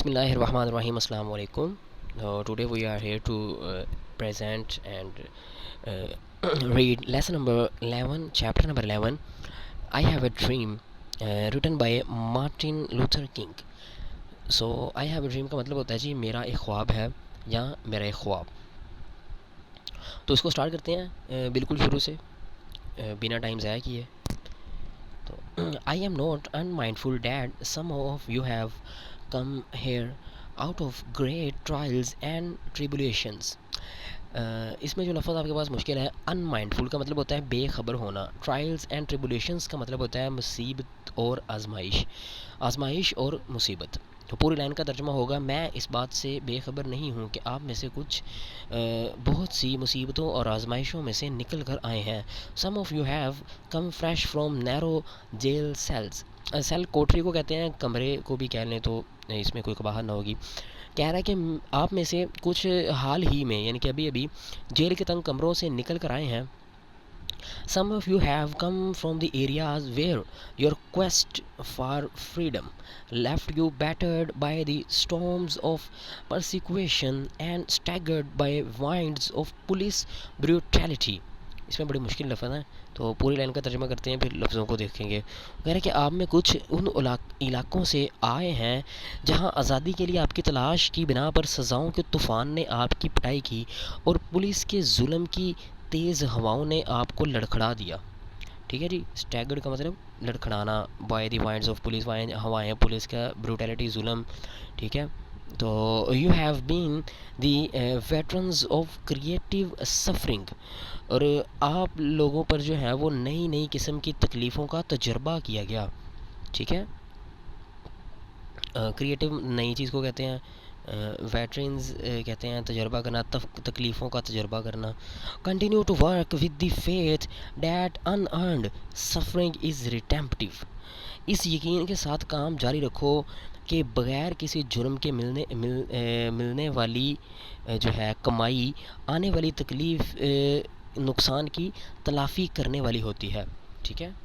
Bismillahirrahmanirrahim. Assalamu alaikum. Today we are here to present and read lesson number 11, chapter number 11. I have a dream, written by Martin Luther King. So I have a dream का मतलब होता है जी मेरा एक ख्वाब है या मेरा एक ख्वाब. तो इसको स्टार्ट करते हैं बिल्कुल शुरू से बिना टाइम ज़ाया किए. तो I am not unmindful that some of you have come here out of great trials and tribulations. इसमें जो लफ्ज़ आपके पास मुश्किल है, अनमाइंडफुल का मतलब होता है बेखबर होना, ट्रायल्स एंड ट्रिबुलेशंस का मतलब होता है मुसीबत और आजमाइश और मुसीबत. तो पूरी लाइन का तर्जुमा होगा, मैं इस बात से बेखबर नहीं हूँ कि आप में से कुछ बहुत सी मुसीबतों और आजमाइशों में से निकल कर आए हैं. Some of you have come fresh from narrow jail cells. Cell कोठरी को कहते हैं, कमरे को भी कह लें तो इसमें कोई कबाहत ना होगी. कह रहा है कि आप में से कुछ हाल ही में यानी कि अभी अभी जेल के तंग कमरों से निकल कर आए हैं. Some of you have come from the areas where your quest for freedom left you battered by the storms of persecution and staggered by winds of police brutality. इसमें बड़ी मुश्किल लफ्ज़ है, तो पूरी लाइन का तर्जुमा करते हैं फिर लफ्ज़ों को देखेंगे. कह रहे हैं कि आप में कुछ उन इलाकों से आए हैं जहां आज़ादी के लिए आपकी तलाश की बिना पर सज़ाओं के तूफ़ान ने आपकी पिटाई की और पुलिस के जुल्म की तेज़ हवाओं ने आपको लड़खड़ा दिया. ठीक है जी. स्टैगर्ड का मतलब लड़खड़ाना, by the winds of police, हवाएं पुलिस का, ब्रूटैलिटी जुल्म. ठीक है. तो you have been the veterans of creative suffering, और आप लोगों पर जो है वो नई नई किस्म की तकलीफ़ों का तजर्बा किया गया. ठीक है. क्रिएटिव नई चीज़ को कहते हैं, वेटरन्स कहते हैं तजर्बा करना, तकलीफ़ों का तजर्बा करना. Continue to work with the faith that unearned suffering is redemptive. इस यकीन के साथ काम जारी रखो कि बग़ैर किसी जुर्म के मिलने वाली जो है कमाई आने वाली तकलीफ़ नुकसान की तलाफ़ी करने वाली होती है. ठीक है.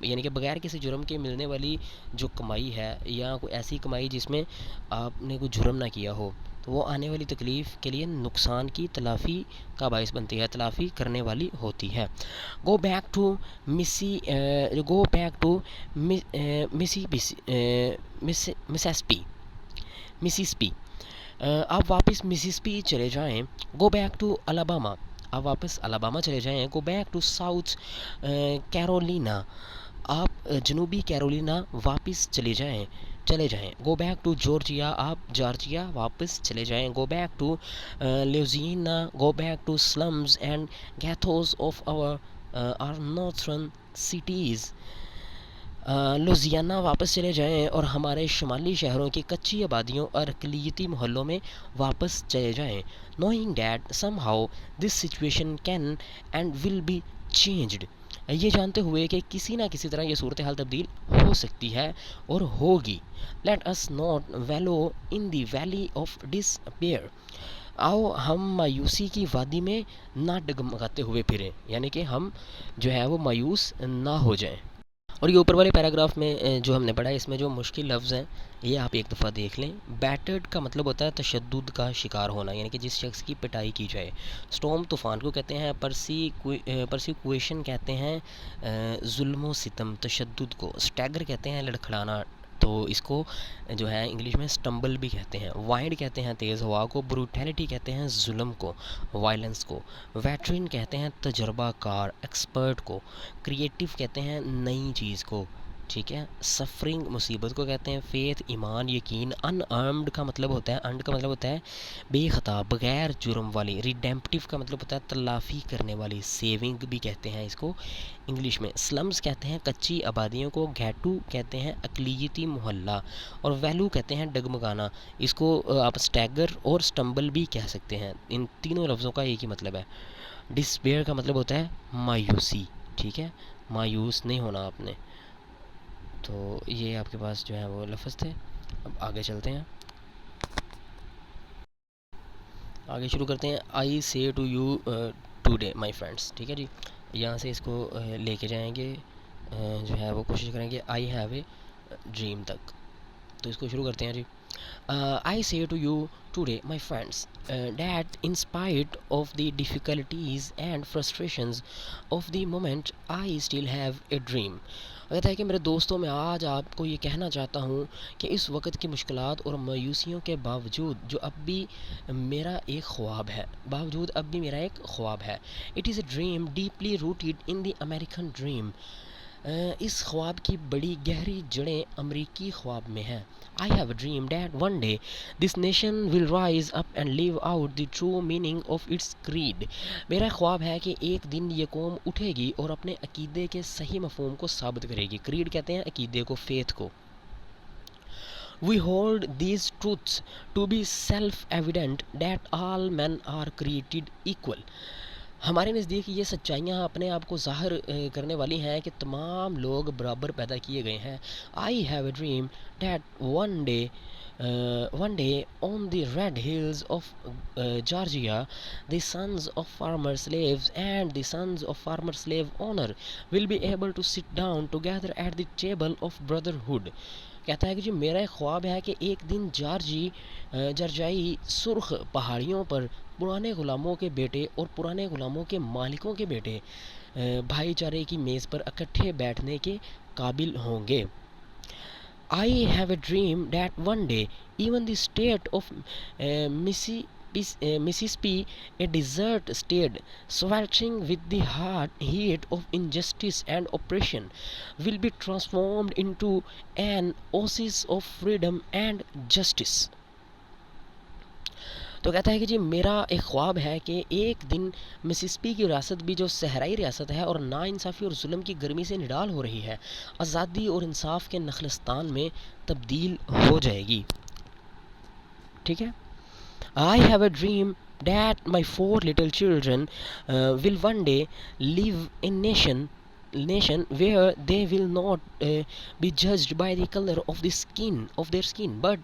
यानी कि बग़ैर किसी जुर्म के मिलने वाली जो कमाई है या कोई ऐसी कमाई जिसमें आपने कोई जुर्म ना किया हो, तो वो आने वाली तकलीफ़ के लिए नुकसान की तलाफ़ी का बाइस बनती है, तलाफ़ी करने वाली होती है. Go back to Mississippi. आप वापस मिसिसिपी चले जाएं. Go back to Alabama. आप वापस अलाबामा चले जाएं. Go back to South Carolina. आप जनूबी कैरोलिना वापस चले जाएं. Go back to Georgia. आप जॉर्जिया वापस चले जाएं. Go back to Louisiana. Go back to slums and ghettos of our northern cities. Louisiana वापस चले जाएं और हमारे शुमाली शहरों की कच्ची आबादियों और अक़लियती मोहल्लों में वापस चले जाएं. Knowing that somehow this situation can and will be changed. ये जानते हुए कि किसी ना किसी तरह ये सूरत हाल तब्दील हो सकती है और होगी. Let us not वैलो in the valley of despair. आओ हम मायूसी की वादी में ना डगमगाते हुए फिरें, यानी कि हम जो है वो मायूस ना हो जाएं. और ये ऊपर वाले पैराग्राफ में जो हमने पढ़ा है, इसमें जो मुश्किल लफ्ज़ हैं ये आप एक दफ़ा देख लें. बैटर्ड का मतलब होता है तशद्दुद का शिकार होना, यानी कि जिस शख्स की पिटाई की जाए. स्टॉर्म तूफ़ान को कहते हैं. परसिक्यूशन कहते हैं जुल्म व सितम, तशद्दुद को. स्टैगर कहते हैं लड़खड़ाना, तो इसको जो है इंग्लिश में स्टम्बल भी कहते हैं. वाइंड कहते हैं तेज़ हवा को. ब्रूटैलिटी कहते हैं जुल्म को, वायलेंस को. वेटरन कहते हैं तजर्बाकार, एक्सपर्ट को. क्रिएटिव कहते हैं नई चीज़ को. ठीक है. सफरिंग मुसीबत को कहते हैं. फेथ ईमान, यकीन. अनअर्म्ड का मतलब होता है, अर्न्ड का मतलब होता है बेखता, बग़ैर जुर्म वाली. रिडेम्पटिव का मतलब होता है तलाफ़ी करने वाली, सेविंग भी कहते हैं इसको इंग्लिश में. स्लम्स कहते हैं कच्ची आबादियों को. घैटू कहते हैं अक़लियती मोहल्ला. और वैल्यू कहते हैं डगमगाना. इसको आप स्टैगर और स्टम्बल भी कह सकते हैं. इन तीनों लफ्ज़ों का एक ही मतलब है. डिस्पेयर का मतलब होता है मायूसी. ठीक है. मायूस नहीं होना आपने. तो ये आपके पास जो है वो लफ्ज़ थे. अब आगे चलते हैं, आगे शुरू करते हैं. I say to you today my friends. ठीक है जी. यहाँ से इसको लेके जाएंगे, जो है वो कोशिश करेंगे आई हैव ए ड्रीम तक. तो इसको शुरू करते हैं जी. I say to you today, my friends, that in spite of the difficulties and frustrations of the moment, I still have a dream. कहता है कि मेरे दोस्तों, मैं आज आपको ये कहना चाहता हूँ कि इस वक्त की मुश्किलात और मायूसियों के बावजूद जो अब भी मेरा एक ख्वाब है, it is a dream deeply rooted in the American dream. इस ख्वाब की बड़ी गहरी जड़ें अमरीकी ख्वाब में हैं। I have a dream that one day this nation will rise up and live out the true meaning of its creed. मेरा ख्वाब है कि एक दिन ये कौम उठेगी और अपने अकीदे के सही मफहूम को साबित करेगी। क्रीड कहते हैं अकीदे को, फेथ को। We hold these truths to be self-evident that all men are created equal. हमारे नज़दीक ये सच्चाइयाँ अपने आप को ज़ाहिर करने वाली हैं कि तमाम लोग बराबर पैदा किए गए हैं। I have a dream that one day on the red hills of Georgia, the sons of farmer slaves and the sons of farmer slave owner will be able to sit down together at the table of brotherhood. कहता है कि जी मेरा एक ख्वाब है कि एक दिन जर्जाई सुर्ख पहाड़ियों पर पुराने ग़ुलामों के बेटे और पुराने ग़ुलामों के मालिकों के बेटे भाईचारे की मेज़ पर इकट्ठे बैठने के काबिल होंगे। I have a dream that one day even the state of Mississippi, a desert state sweltering with the hot heat of injustice and oppression, will be transformed into an oasis of freedom and justice. तो कहता है कि जी मेरा एक ख्वाब है कि एक दिन मिसिसिपी की रियासत भी जो सहराई रियासत है और नाइंसाफ़ी और जुल्म की गर्मी से निडाल हो रही है, आज़ादी और इंसाफ के नखलस्तान में तब्दील हो जाएगी। ठीक है। I have a dream that my 4 little children will one day live in nation where they will not be judged by the color of their skin but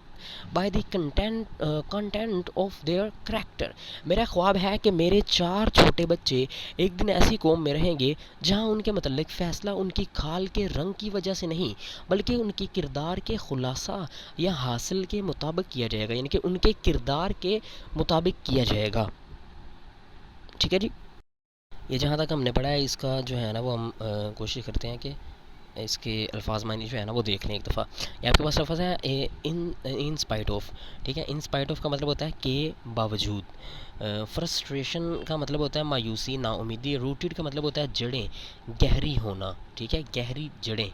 by the content of their character. मेरा ख्वाब है कि मेरे 4 छोटे बच्चे एक दिन ऐसी कौम में रहेंगे जहां उनके मतलब फ़ैसला उनकी खाल के रंग की वजह से नहीं बल्कि उनकी किरदार के खुलासा या हासिल के मुताबिक किया जाएगा, यानी कि उनके किरदार के मुताबिक किया जाएगा। ठीक है जी। ये जहाँ तक हमने पढ़ा है इसका जो है ना वो हम कोशिश करते हैं कि इसके अल्फाज मानी जो है ना वो देख लें एक दफ़ा। ये आपके पास लफ्ज़ है इन स्पाइट ऑफ। ठीक है। इन स्पाइट ऑफ का मतलब होता है के बावजूद। फ्रस्ट्रेशन का मतलब होता है मायूसी, नाउमीदी। रूटेड का मतलब होता है जड़ें, गहरी होना। ठीक है, गहरी जड़ें।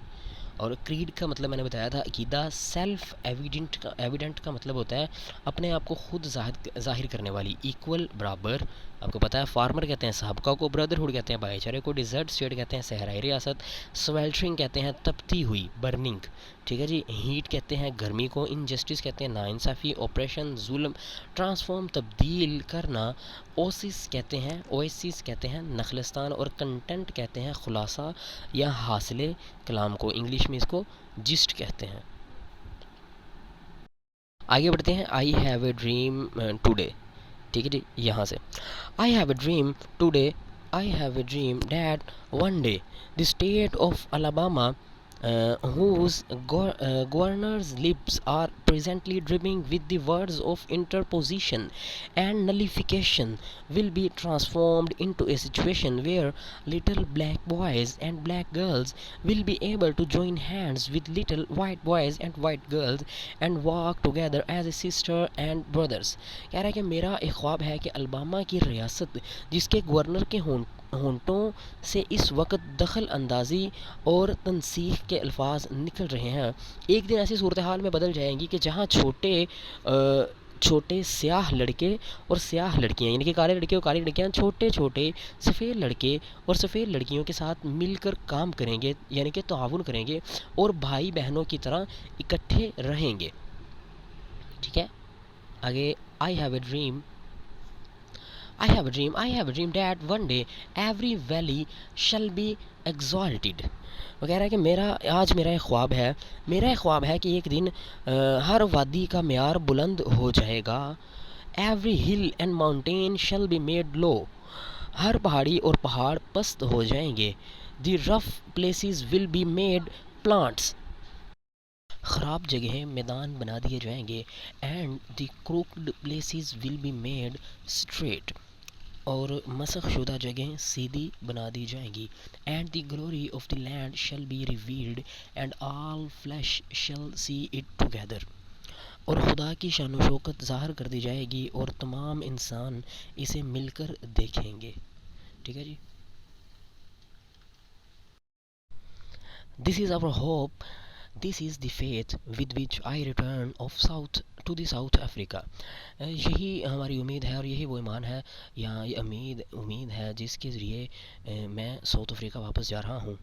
और क्रीड का मतलब मैंने बताया था अकीदा। सेल्फ एविडेंट का मतलब होता है अपने आप को खुद ज़ाहिर करने वाली। इक्वल, बराबर, आपको पता है। फार्मर कहते हैं साहबका को, ब्रदरहुड कहते हैं भाईचारे को, डिज़र्ट स्टेट कहते हैं सहराई रियासत, स्वेल्टरिंग कहते हैं तपती हुई, बर्निंग। ठीक है जी। हीट कहते हैं गर्मी को, इनजस्टिस कहते हैं नाइंसाफ़ी, ऑपरेशन जुल्म, ट्रांसफॉर्म तब्दील करना, ओसिस कहते हैं नखलस्तान, और कंटेंट कहते हैं खुलासा या हासिले कलाम को। इंग्लिश में इसको जिस्ट कहते हैं। आगे बढ़ते हैं। I have a dream today. ठीक है जी। यहाँ से I have a dream today, I have a dream that one day the state of Alabama whose governor's lips are presently dripping with the words of interposition and nullification will be transformed into a situation where little black boys and black girls will be able to join hands with little white boys and white girls and walk together as a sister and brothers। कह रहा है कि मेरा एक ख्वाब है कि Alabama की रियासत जिसके गवर्नर के होंठों से इस वक्त दखल अंदाज़ी और तनसीख के अल्फाज निकल रहे हैं, एक दिन ऐसी सूरत हाल में बदल जाएंगी कि जहाँ छोटे स्याह लड़के और स्याह लड़कियाँ, यानी कि काले लड़के और काली लड़कियाँ छोटे छोटे सफ़ेद लड़के और सफ़ेद लड़कियों के साथ मिलकर काम करेंगे, यानी कि ताउन करेंगे और भाई बहनों की तरह इकट्ठे रहेंगे। ठीक है। आगे I have a dream that one day every valley shall be exalted। वो कह रहा है कि मेरा एक ख्वाब है कि एक दिन हर वादी का म्यार बुलंद हो जाएगा। every hill and mountain shall be made low। हर पहाड़ी और पहाड़ पस्त हो जाएंगे। the rough places will be made plants। ख़राब जगहें मैदान बना दिए जाएंगे, and the crooked places will be made straight, और मसख शुदा जगहें सीधी बना दी जाएंगी। And the glory of the land shall be revealed and all flesh shall see it together, और खुदा की शान शौकत ज़ाहिर कर दी जाएगी और तमाम इंसान इसे मिलकर देखेंगे। ठीक है जी। This is our hope, this is the faith with which I return of south to the South Africa. यही हमारी उम्मीद है और यही वो ईमान है, या ये उम्मीद है जिसके ज़रिए मैं साउथ अफ्रीका वापस जा रहा हूँ।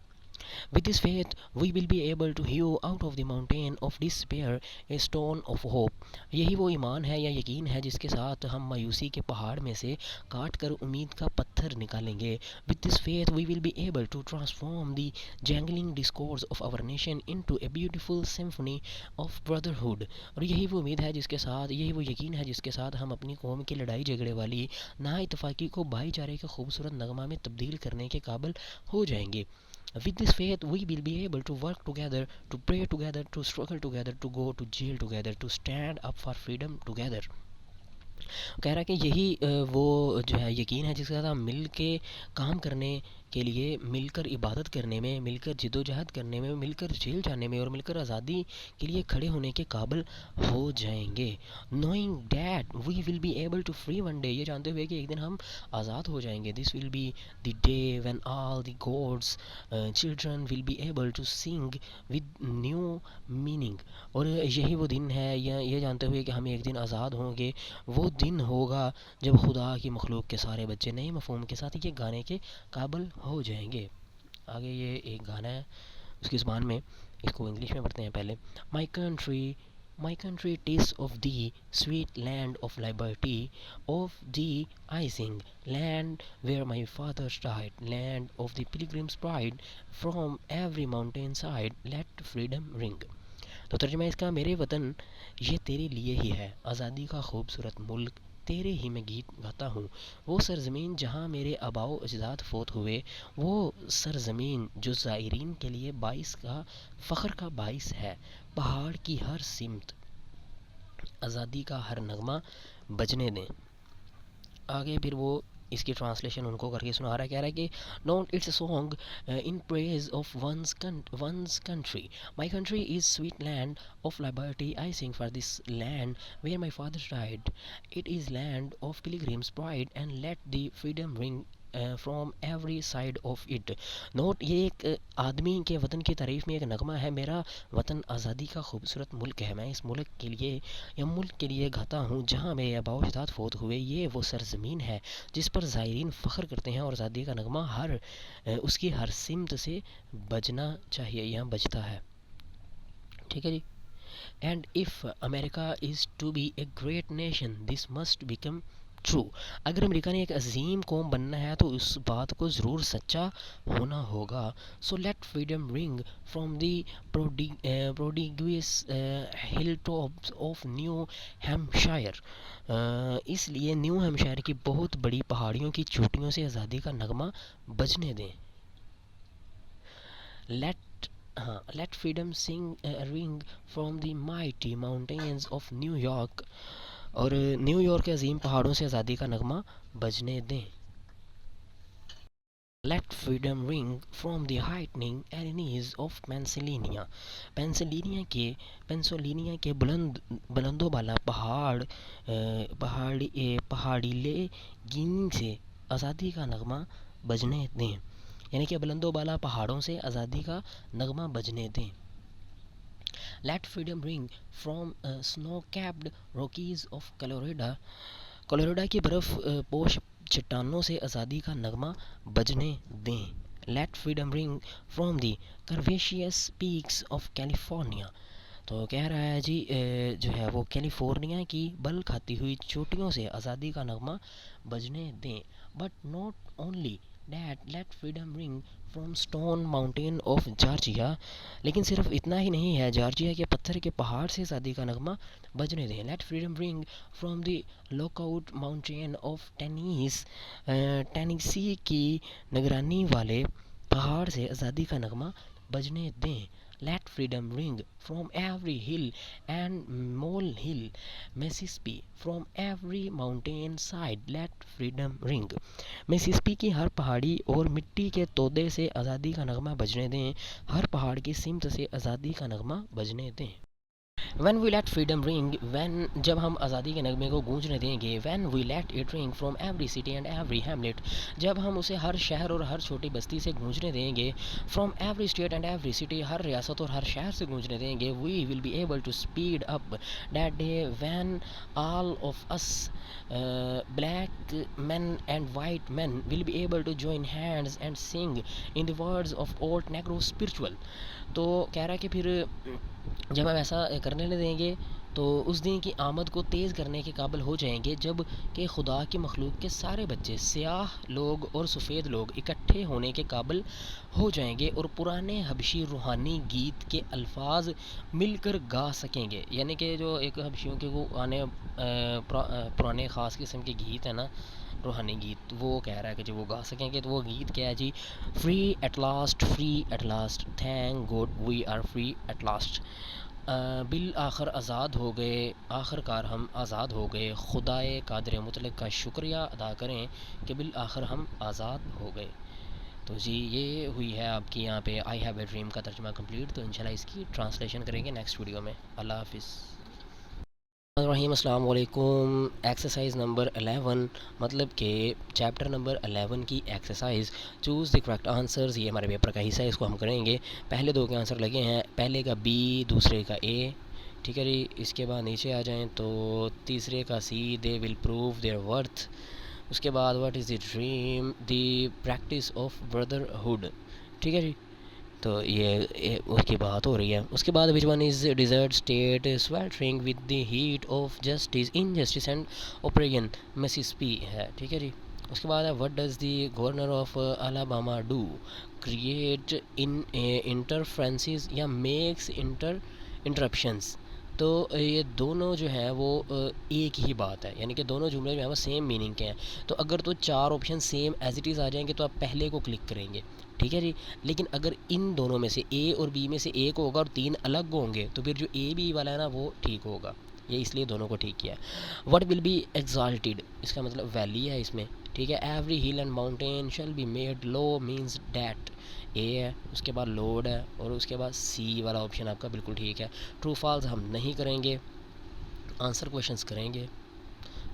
With this faith, we will be able to hew out of the mountain of despair a stone of hope. यही वो ईमान है या यकीन है जिसके साथ हम मायूसी के पहाड़ में से काट कर उम्मीद का पत्थर निकालेंगे। With this faith, we will be able to transform the jangling discords of our nation into a beautiful symphony of brotherhood. और यही वो उम्मीद है जिसके साथ, यही वो यकीन है जिसके साथ हम अपनी कौम की लड़ाई झगड़े वाली ना इतफाक़ी को भाईचारे के खूबसूरत नगमा में तब्दील करने के काबिल हो जाएंगे। With this faith, we will be able to work together, to pray together, to struggle together, to go to jail together, to stand up for freedom together. कह रहा है कि यही वो जो है यकीन है जिसके साथ हम मिल के काम करने के लिए, मिलकर इबादत करने में, मिलकर जिदोजहद करने में, मिलकर जेल जाने में और मिलकर आज़ादी के लिए खड़े होने के काबिल हो जाएंगे। Knowing that we will be able to free one day, ये जानते हुए कि एक दिन हम आज़ाद हो जाएंगे। This will be the day when all the God's children will be able to sing with new meaning, और यही वो दिन है, या ये जानते हुए कि हम एक दिन आज़ाद होंगे, वो दिन होगा जब खुदा की मखलूक के सारे बच्चे नए मफहूम के साथ ये गाने के काबिल हो जाएंगे। आगे ये एक गाना है उसकी ज़बान में, इसको इंग्लिश में पढ़ते हैं पहले। My country test of the sweet land of liberty, of the icing land where my father died, land of the pilgrims pride, from every mountain side let freedom ring. तो तर्जुमा इसका, मेरे वतन ये तेरे लिए ही है, आज़ादी का खूबसूरत मुल्क तेरे ही मैं गीत गाता हूँ। वो सरज़मीन जहाँ मेरे आबाओ अजदाद फोत हुए, वो सरज़मीन जो ज़ायरीन के लिए बाइस का फ़ख्र का बाइस है। पहाड़ की हर सिमत आज़ादी का हर नगमा बजने दें। आगे फिर वो इसकी ट्रांसलेशन उनको करके सुना रहा है, कह रहा है कि not it's song in praise of one's country, my country is sweet land of liberty, I sing for this land where my father died, it is land of pilgrims pride and let the freedom ring from every side of it. Note, ये एक आदमी के वतन की तारीफ़ में एक नगमा है। मेरा वतन आज़ादी का खूबसूरत मुल्क है, मैं इस मुल्क के लिए या मुल्क के लिए गाता हूँ जहाँ मेरे आबाओ अजदाद फोत हुए। ये वो सरज़मीन है जिस पर ज़ायरीन फ़ख्र करते हैं और आज़ादी का नगमा उसकी हर सिमत से बजना चाहिए, यहाँ बजता है। ठीक है जी। And if America is to be a great nation this must become true, अगर अमेरिका ने एक अजीम कौम बनना है तो उस बात को ज़रूर सच्चा होना होगा। So let freedom ring from the prodigious hill tops of New Hampshire, इसलिए न्यू हैम्पशायर की बहुत बड़ी पहाड़ियों की चोटियों से आज़ादी का नगमा बजने दें। Let freedom sing ring from the mighty mountains of न्यूयॉर्क, और न्यूयॉर्क के अजीम पहाड़ों से आज़ादी का नगमा बजने दें। Let freedom ring from the heightening Alleghenies of Pennsylvania के बुलंदो बाला पहाड़ीले गिनी से आज़ादी का नगमा बजने दें, यानी कि बुलंदो बाला पहाड़ों से आज़ादी का नगमा बजने दें। Let freedom ring from snow-capped Rockies of Colorado की बर्फ़ पोश चट्टानों से आज़ादी का नगमा बजने दें। Let freedom ring from the curvaceous peaks of California, तो कह रहा है जी जो है वो कैलिफोर्निया की बल खाती हुई चोटियों से आज़ादी का नगमा बजने दें। But not only that let freedom ring from Stone Mountain of Georgia, लेकिन सिर्फ इतना ही नहीं है, जॉर्जिया के पत्थर के पहाड़ से आज़ादी का नगमा बजने दें। Let freedom ring from the Lookout Mountain of Tennessee की निगरानी वाले पहाड़ से आज़ादी का नगमा बजने दें। Let freedom ring from every hill and molehill, Mississippi from every mountain side, let freedom ring. Mississippi की हर पहाड़ी और मिट्टी के तोदे से आज़ादी का नगमा बजने दें, हर पहाड़ की सिमत से आज़ादी का नगमा बजने दें। When we let freedom ring, when जब हम आज़ादी के नगमे को गूंजने देंगे, when we let it ring from every city and every hamlet, जब हम उसे हर शहर और हर छोटी बस्ती से गूंजने देंगे, from every state and every city, हर रियासत और हर शहर से गूंजने देंगे, we will be able to speed up that day when all of us, black men and white men, will be able to join hands and sing in the words of old Negro spiritual। तो कह रहा है कि फिर जब हम ऐसा करने नहीं देंगे तो उस दिन की आमद को तेज़ करने के काबिल हो जाएंगे, जब कि खुदा की मखलूक के सारे बच्चे, सियाह लोग और सफ़ेद लोग इकट्ठे होने के काबिल हो जाएंगे और पुराने हबशी रूहानी गीत के अल्फाज मिलकर गा सकेंगे। यानी कि जो एक हबशियों के वो आने पुराने ख़ास किस्म के गीत हैं ना, रूहानी गीत, वो कह रहा है कि जो वो गा सकेंगे। तो वो गीत क्या है जी? Free at last, thank God we are free at last. बिल आखिर आज़ाद हो गए, आखिरकार हम आज़ाद हो गए, खुदाए कादिर मुतलक का शुक्रिया अदा करें कि बिल आखिर हम आज़ाद हो गए। तो जी ये हुई है आपकी यहाँ पे आई हैव ए ड्रीम का तर्जुमा कंप्लीट। तो इंशाल्लाह इसकी ट्रांसलेशन करेंगे नेक्स्ट वीडियो में। अल्लाह हाफिज़। रहीम अस्सलाम वालेकुम। एक्सरसाइज नंबर 11, मतलब कि चैप्टर नंबर 11 की exercise, choose the correct answers. ये हमारे पेपर का हिस्सा है, इसको हम करेंगे। पहले दो के आंसर लगे हैं, पहले का बी, दूसरे का ए, ठीक है जी। इसके बाद नीचे आ जाएं तो तीसरे का C, they will prove their worth. उसके बाद what is the dream, the practice of brotherhood, ठीक है जी। तो ये उसकी बात हो रही है। उसके बाद which one is desert state sweltering with the heat of justice, injustice and oppression, Mississippi है, ठीक है जी। उसके बाद है what does the governor of Alabama do, create in interferences या मेक्स इंटरप्शंस। तो ये दोनों जो है वो एक ही बात है, यानी कि दोनों जुमले जो है वो सेम मीनिंग के हैं। तो अगर तो चार option same as it is आ जाएंगे तो आप पहले को क्लिक करेंगे, ठीक है जी। लेकिन अगर इन दोनों में से ए और बी में से एक होगा और तीन अलग होंगे तो फिर जो ए बी वाला है ना वो ठीक होगा। ये इसलिए दोनों को ठीक किया है। व्हाट विल बी एग्जाल्टेड, इसका मतलब वैली है इसमें, ठीक है। Every hill and mountain shall be made low means that, A है। उसके बाद लोड है और उसके बाद सी वाला ऑप्शन आपका बिल्कुल ठीक है। ट्रू फॉल्स हम नहीं करेंगे, आंसर क्वेश्चंस करेंगे,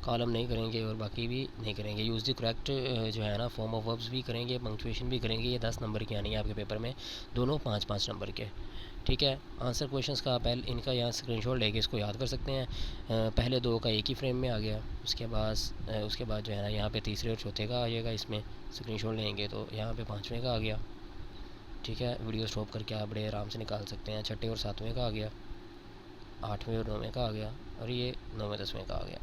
कॉलम नहीं करेंगे और बाकी भी नहीं करेंगे। यूज़ द करेक्ट जो है ना फॉर्म ऑफ वर्ब्स भी करेंगे, पंक्चुएशन भी करेंगे। ये 10 नंबर की आनी है आपके पेपर में, दोनों 5-5 नंबर के, ठीक है। आंसर क्वेश्चंस का पहले इनका यहाँ स्क्रीनशॉट लेके इसको याद कर सकते हैं। पहले दो का एक ही फ्रेम में आ गया, उसके बाद जो है ना यहाँ पे तीसरे और चौथे का आ जाएगा, इसमें स्क्रीनशॉट लेंगे तो यहाँ पे पाँचवें का आ गया, ठीक है। वीडियो स्टॉप करके आप बड़े आराम से निकाल सकते हैं। छठे और सातवें का आ गया, आठवें और नौवें का आ गया और ये 9वें 10वें का आ गया।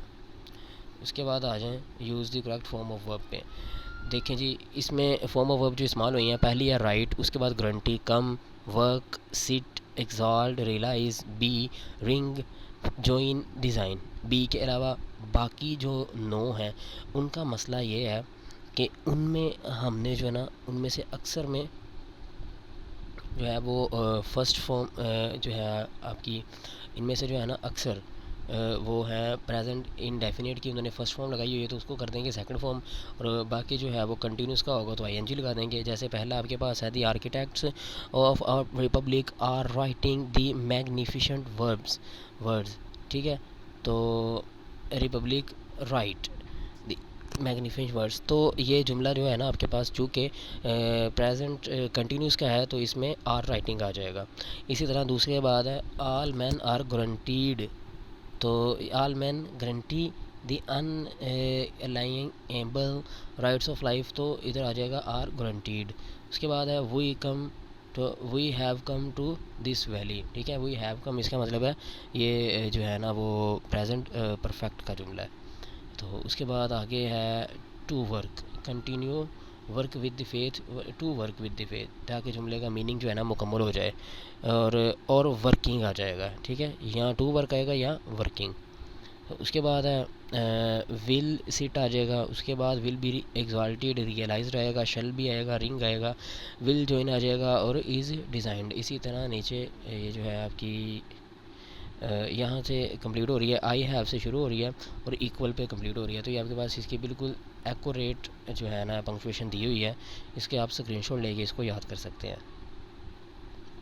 उसके बाद आ जाएं use the correct form of verb पे। देखें जी इसमें फॉर्म ऑफ वर्ब जो इस्तेमाल हुई हैं, पहली है राइट, उसके बाद guarantee, come, work, sit, exalt, realize, be, ring, join, design. Be के अलावा बाकी जो 9 हैं उनका मसला ये है कि उनमें हमने जो है ना उनमें से अक्सर में जो है वो फर्स्ट फॉर्म जो है आपकी इनमें से जो है ना अक्सर वो है प्रेजेंट इनडेफिनिट की उन्होंने फर्स्ट फॉर्म लगाई हुई है तो उसको कर देंगे सेकंड फॉर्म, और बाकी जो है वो कंटिन्यूस का होगा तो आईएनजी लगा देंगे। जैसे पहला आपके पास है the architects of our republic are writing the magnificent words, ठीक है। तो रिपब्लिक राइट मैग्निफिकेंट वर्ड्स, तो ये जुमला जो है ना आपके पास चूँकि प्रेजेंट कंटिन्यूस का है तो इसमें आर राइटिंग आ जाएगा। इसी तरह दूसरे बाद है आल मैन आर गारंटीड, तो all men guarantee the unalienable rights of life, तो इधर आ जाएगा आर गारंटीड। उसके बाद है वी कम, तो we have come to this valley, ठीक है। वी हैव कम इसका मतलब है ये जो है ना वो प्रेजेंट परफेक्ट का जुमला है। तो उसके बाद आगे है to work, continue work with the faith, to work with the faith, ताकि जुमले का मीनिंग जो है ना मुकम्मल हो जाए, और वर्किंग आ जाएगा, ठीक है। यहाँ टू वर्क आएगा या वर्किंग, उसके बाद विल सिट आ जाएगा, उसके बाद विल बी एग्जॉल्टेड रियलाइज्ड आएगा, शल भी आएगा, रिंग आएगा, विल जॉइन आ जाएगा और इज़ डिज़ाइंड। इसी तरह नीचे ये जो है आपकी यहाँ से कंप्लीट हो रही है, आई हैव से शुरू हो रही है और इक्वल पे कंप्लीट हो रही है। तो ये आपके पास इसकी बिल्कुल एक्यूरेट जो है ना पंक्चुएशन दी हुई है, इसके आप स्क्रीनशॉट लेके इसको याद कर सकते हैं।